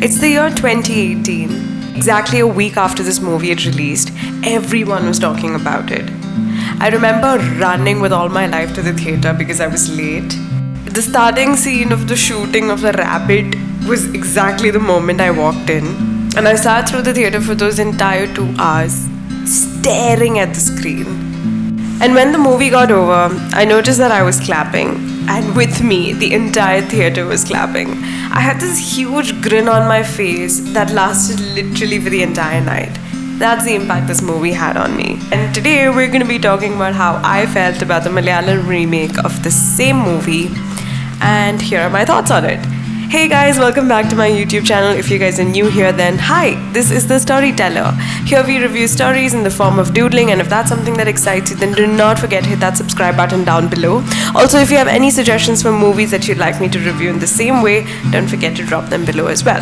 It's the year 2018. Exactly a week after this movie had released, everyone was talking about it. I remember running with all my life to the theatre because I was late. The starting scene of the shooting of the rabbit was exactly the moment I walked in. And I sat through the theatre for those entire 2 hours, staring at the screen. And when the movie got over, I noticed that I was clapping. And with me, the entire theatre was clapping. I had this huge grin on my face that lasted literally for the entire night. That's the impact this movie had on me. And today we're going to be talking about how I felt about the Malayalam remake of the same movie. And here are my thoughts on it. Hey guys, welcome back to my YouTube channel. If you guys are new here, then hi, this is The Storyteller. Here we review stories in the form of doodling, and if that's something that excites you, then do not forget to hit that subscribe button down below. Also, if you have any suggestions for movies that you'd like me to review in the same way, don't forget to drop them below as well.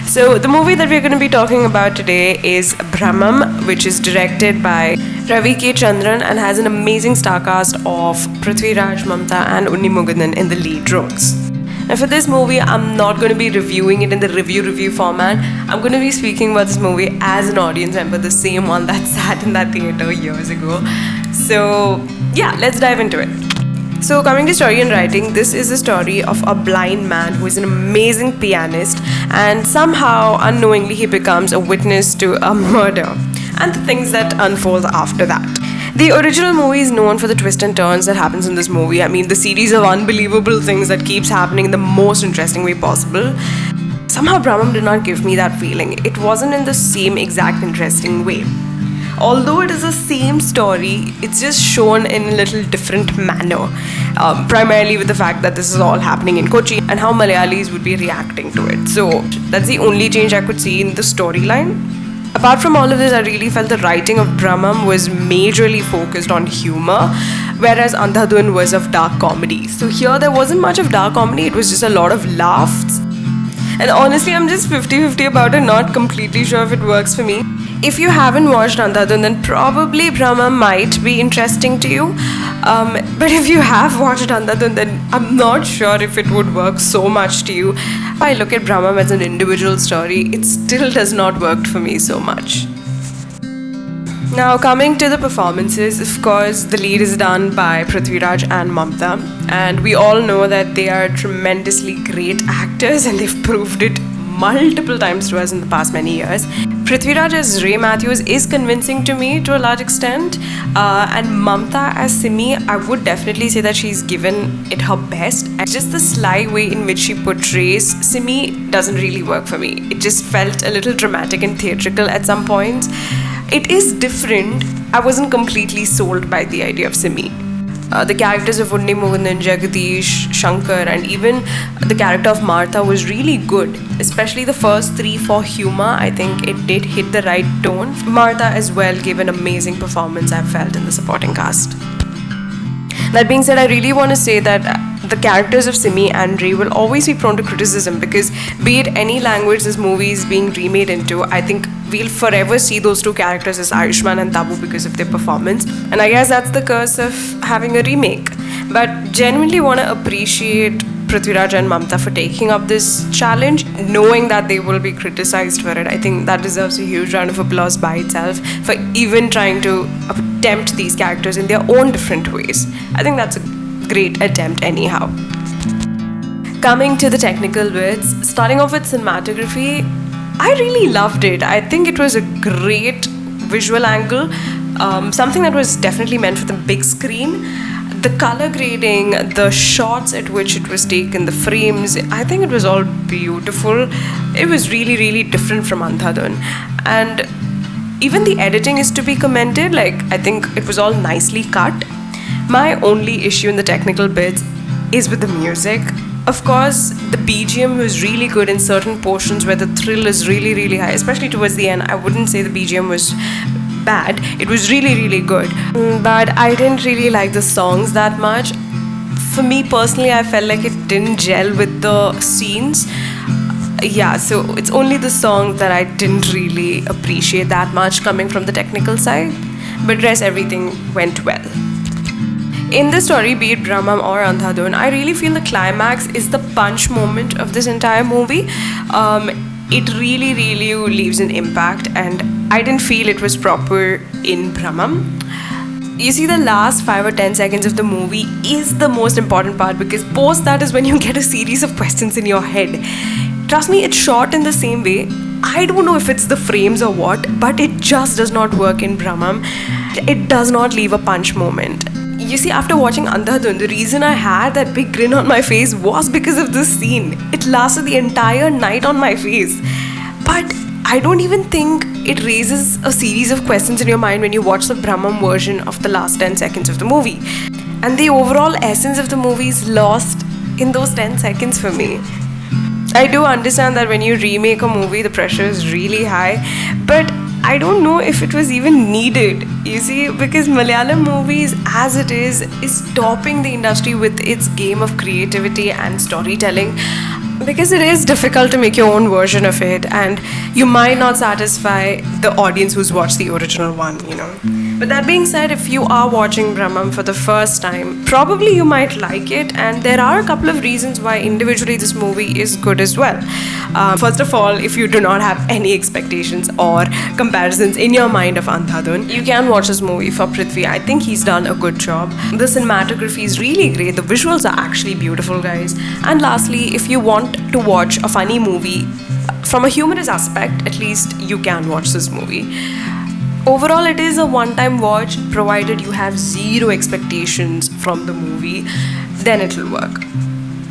So the movie that we're going to be talking about today is Bhramam, which is directed by Ravi K, Chandran, and has an amazing star cast of Prithviraj, Mamta and Unni Mukundan in the lead roles. And for this movie, I'm not going to be reviewing it in the review format. I'm going to be speaking about this movie as an audience member, the same one that sat in that theatre years ago. So yeah, let's dive into it. So coming to story and writing, this is a story of a blind man who is an amazing pianist, and somehow unknowingly he becomes a witness to a murder and the things that unfold after that. The original movie is known for the twists and turns that happens in this movie. I mean, the series of unbelievable things that keeps happening in the most interesting way possible. Somehow Bhramam did not give me that feeling. It wasn't in the same exact interesting way. Although it is the same story, it's just shown in a little different manner. Primarily with the fact that this is all happening in Kochi and how Malayalis would be reacting to it. So that's the only change I could see in the storyline. Apart from all of this, I really felt the writing of Bhramam was majorly focused on humor, whereas Andhadhun was of dark comedy. So here there wasn't much of dark comedy, it was just a lot of laughs. And honestly, I'm just 50-50 about it, not completely sure if it works for me. If you haven't watched Andhadhun, then probably Bhramam might be interesting to you. But if you have watched Andhadhun, then I'm not sure if it would work so much to you. If I look at Bhramam as an individual story, it still does not work for me so much. Now coming to the performances, of course, the lead is done by Prithviraj and Mamta. And we all know that they are tremendously great actors and they've proved it multiple times to us in the past many years. Prithviraj as Ray Matthews is convincing to me to a large extent, and Mamta as Simi, I would definitely say that she's given it her best. And just the sly way in which she portrays Simi doesn't really work for me. It just felt a little dramatic and theatrical at some points. It is different. I wasn't completely sold by the idea of Simi. The characters of Unni Mukundan, Jagadish, Shankar, and even the character of Martha was really good. Especially the first 3-4 humor, I think it did hit the right tone. Martha as well gave an amazing performance, I felt, in the supporting cast. That being said, I really want to say that the characters of Simi and Ray will always be prone to criticism because be it any language this movie is being remade into, I think we'll forever see those two characters as Ayushman and Tabu because of their performance. And I guess that's the curse of having a remake. But genuinely want to appreciate Prithviraj and Mamta for taking up this challenge, knowing that they will be criticized for it. I think that deserves a huge round of applause by itself for even trying to attempt these characters in their own different ways. I think that's a great attempt anyhow. Coming to the technical bits, starting off with cinematography, I really loved it. I think it was a great visual angle, something that was definitely meant for the big screen. The color grading, the shots at which it was taken, the frames, I think it was all beautiful. It was really, really different from Andhadhun. And even the editing is to be commended. I think it was all nicely cut. My only issue in the technical bits is with the music. Of course, the BGM was really good in certain portions where the thrill is really, really high, especially towards the end. I wouldn't say the BGM was bad. It was really, really good. But I didn't really like the songs that much. For me personally, I felt like it didn't gel with the scenes. Yeah, so it's only the songs that I didn't really appreciate that much coming from the technical side. But rest, everything went well. In the story, be it Bhramam or Andhadhun, I really feel the climax is the punch moment of this entire movie. it really, really leaves an impact, and I didn't feel it was proper in Bhramam. You see, the last 5 or 10 seconds of the movie is the most important part, because post that is when you get a series of questions in your head. Trust me, it's shot in the same way. I don't know if it's the frames or what, but it just does not work in Bhramam. It does not leave a punch moment. You see, after watching Andhadhun, the reason I had that big grin on my face was because of this scene. It lasted the entire night on my face. But I don't even think it raises a series of questions in your mind when you watch the Bhramam version of the last 10 seconds of the movie. And the overall essence of the movie is lost in those 10 seconds for me. I do understand that when you remake a movie, the pressure is really high, but I don't know if it was even needed, you see, because Malayalam movies, as it is topping the industry with its game of creativity and storytelling, because it is difficult to make your own version of it, and you might not satisfy the audience who's watched the original one, you know. But that being said, if you are watching Bhramam for the first time, probably you might like it, and there are a couple of reasons why individually this movie is good as well. First of all, if you do not have any expectations or comparisons in your mind of Andhadhun, you can watch this movie for Prithvi. I think he's done a good job. The cinematography is really great. The visuals are actually beautiful, guys. And lastly, if you want to watch a funny movie from a humorous aspect, at least you can watch this movie. Overall, it is a one-time watch, provided you have zero expectations from the movie, then it will work.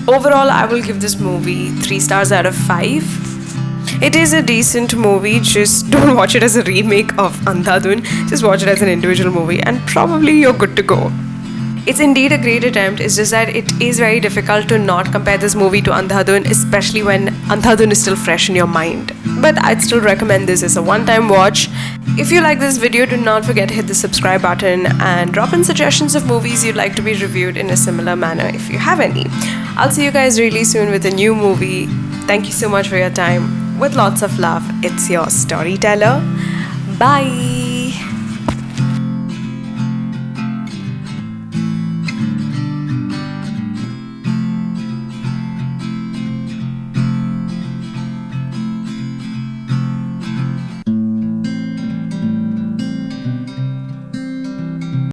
Overall, I will give this movie 3 stars out of 5. It is a decent movie, just don't watch it as a remake of Andhadhun, just watch it as an individual movie and probably you're good to go. It's indeed a great attempt, it's just that it is very difficult to not compare this movie to Andhadhun, especially when Andhadhun is still fresh in your mind. But I'd still recommend this as a one-time watch. If you like this video, do not forget to hit the subscribe button and drop in suggestions of movies you'd like to be reviewed in a similar manner if you have any. I'll see you guys really soon with a new movie. Thank you so much for your time. With lots of love, it's your storyteller. Bye!